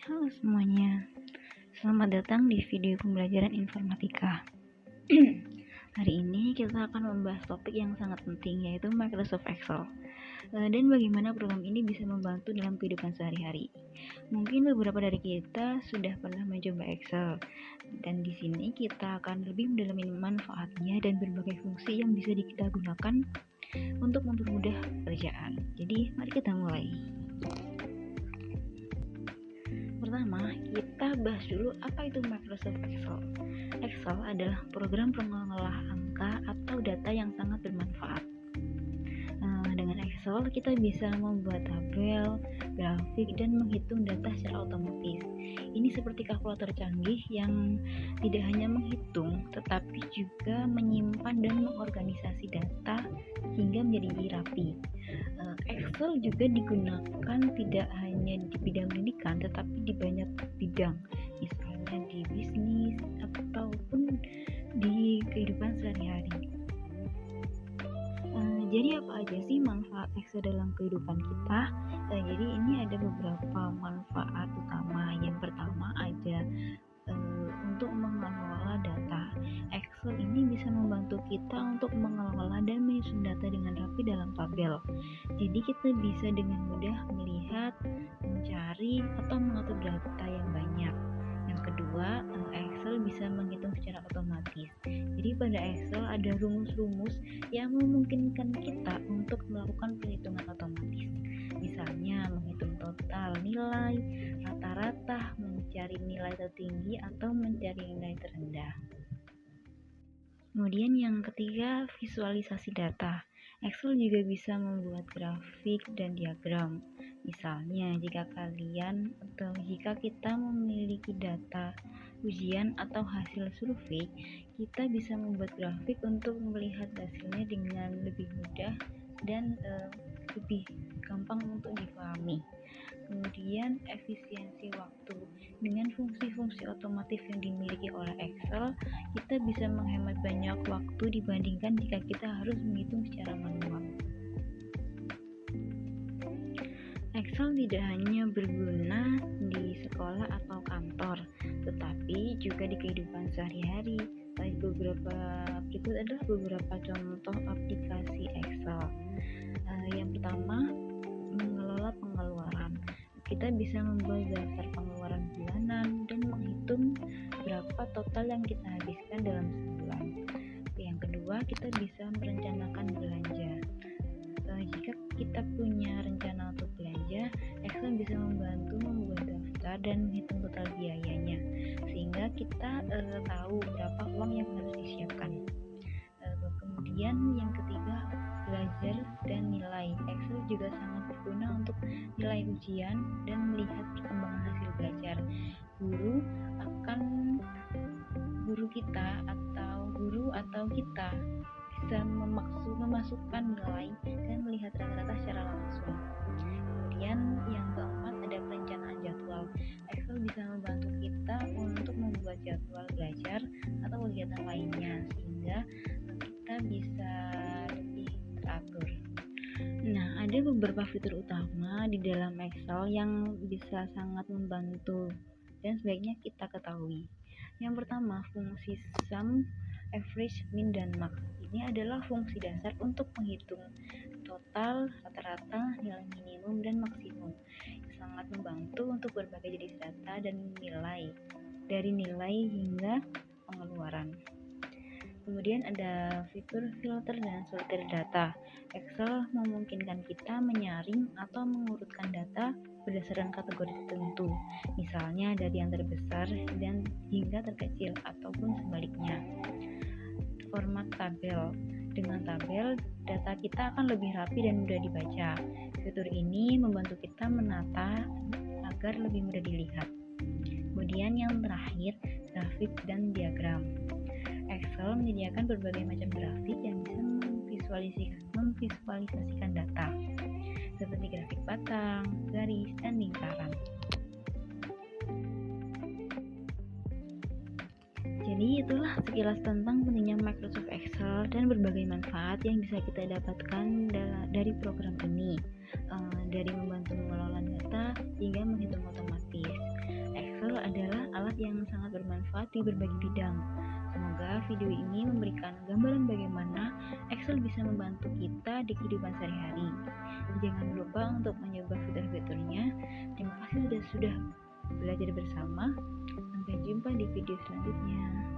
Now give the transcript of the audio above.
Halo semuanya, selamat datang di video pembelajaran informatika. Hari ini kita akan membahas topik yang sangat penting, yaitu Microsoft Excel, dan bagaimana program ini bisa membantu dalam kehidupan sehari-hari. Mungkin beberapa dari kita sudah pernah mencoba Excel, dan di sini kita akan lebih mendalami manfaatnya dan berbagai fungsi yang bisa kita gunakan untuk mempermudah pekerjaan. Jadi, mari kita mulai. Pertama, kita bahas dulu apa itu Microsoft Excel. Excel adalah program pengolah angka atau data yang sangat bermanfaat. Dengan Excel, kita bisa membuat tabel, grafik, dan menghitung data secara otomatis. Ini seperti kalkulator canggih yang tidak hanya menghitung, tetapi juga menyimpan dan mengorganisasi data hingga menjadi rapi. Excel juga digunakan tidak hanya di bidang pendidikan, tetapi di banyak bidang, misalnya di bisnis ataupun di kehidupan sehari-hari. Jadi apa aja sih manfaat Excel dalam kehidupan kita? Jadi ini ada beberapa manfaat utama. Yang pertama ada untuk mengelola data. Excel ini bisa membantu kita untuk mengelola dan menyusun data dengan rapi dalam tabel. Jadi kita bisa dengan mudah melihat, mencari, atau mengatur data yang banyak. Yang kedua, Excel bisa menghitung secara otomatis. Jadi pada Excel ada rumus-rumus yang memungkinkan kita untuk melakukan perhitungan otomatis. Misalnya menghitung total nilai, rata-rata, mencari nilai tertinggi atau mencari nilai terendah. Kemudian yang ketiga, visualisasi data. Excel juga bisa membuat grafik dan diagram. Misalnya, jika kita memiliki data ujian atau hasil survei, kita bisa membuat grafik untuk melihat hasilnya dengan lebih mudah dan lebih gampang untuk dipahami. Kemudian efisiensi waktu. Dengan fungsi-fungsi otomatis yang dimiliki oleh Excel, kita bisa menghemat banyak waktu dibandingkan jika kita harus menghitung secara manual. Excel tidak hanya berguna di sekolah atau kantor, tetapi juga di kehidupan sehari-hari. Berikut adalah beberapa contoh aplikasi Excel. Yang pertama, mengelola pengeluaran. Kita bisa membuat daftar pengeluaran bulanan dan menghitung berapa total yang kita habiskan dalam sebulan. Yang kedua, kita bisa merencanakan belanja. Jika kita punya rencana untuk belanja, Excel bisa membantu membuat daftar dan menghitung total biayanya, sehingga kita tahu berapa uang yang harus disiapkan. Kemudian yang ketiga, belajar dan nilai. Excel juga sangat berguna untuk nilai ujian dan melihat perkembangan hasil belajar. Guru atau kita bisa memasukkan nilai dan melihat rata-rata secara langsung. Kemudian yang keempat ada perencanaan jadwal. Excel bisa membantu kita untuk membuat jadwal belajar atau kegiatan lainnya, sehingga kita bisa lebih teratur. Nah, ada beberapa fitur utama di dalam Excel yang bisa sangat membantu dan sebaiknya kita ketahui. Yang pertama, fungsi sum, average, min, dan max. Ini adalah fungsi dasar untuk menghitung total, rata-rata, nilai minimum, dan maksimum. Sangat membantu untuk berbagai jenis data dan nilai, dari nilai hingga pengeluaran. Kemudian ada fitur filter dan sortir data. Excel memungkinkan kita menyaring atau mengurutkan data berdasarkan kategori tertentu, misalnya dari yang terbesar dan hingga terkecil ataupun sebaliknya. Format tabel. Dengan tabel, data kita akan lebih rapi dan mudah dibaca. Fitur ini membantu kita menata agar lebih mudah dilihat. Kemudian yang terakhir, grafik dan diagram. Excel menyediakan berbagai macam grafik yang bisa memvisualisasikan data, seperti grafik batang, garis, dan lingkaran. Jadi itulah sekilas tentang pentingnya Microsoft Excel dan berbagai manfaat yang bisa kita dapatkan dari program ini, dari membantu mengelola data hingga menghitung otomatis. yang sangat bermanfaat di berbagai bidang. Semoga video ini memberikan gambaran bagaimana Excel bisa membantu kita di kehidupan sehari-hari. Jangan lupa untuk mencoba fitur-fiturnya. Terima kasih sudah belajar bersama. Sampai jumpa di video selanjutnya.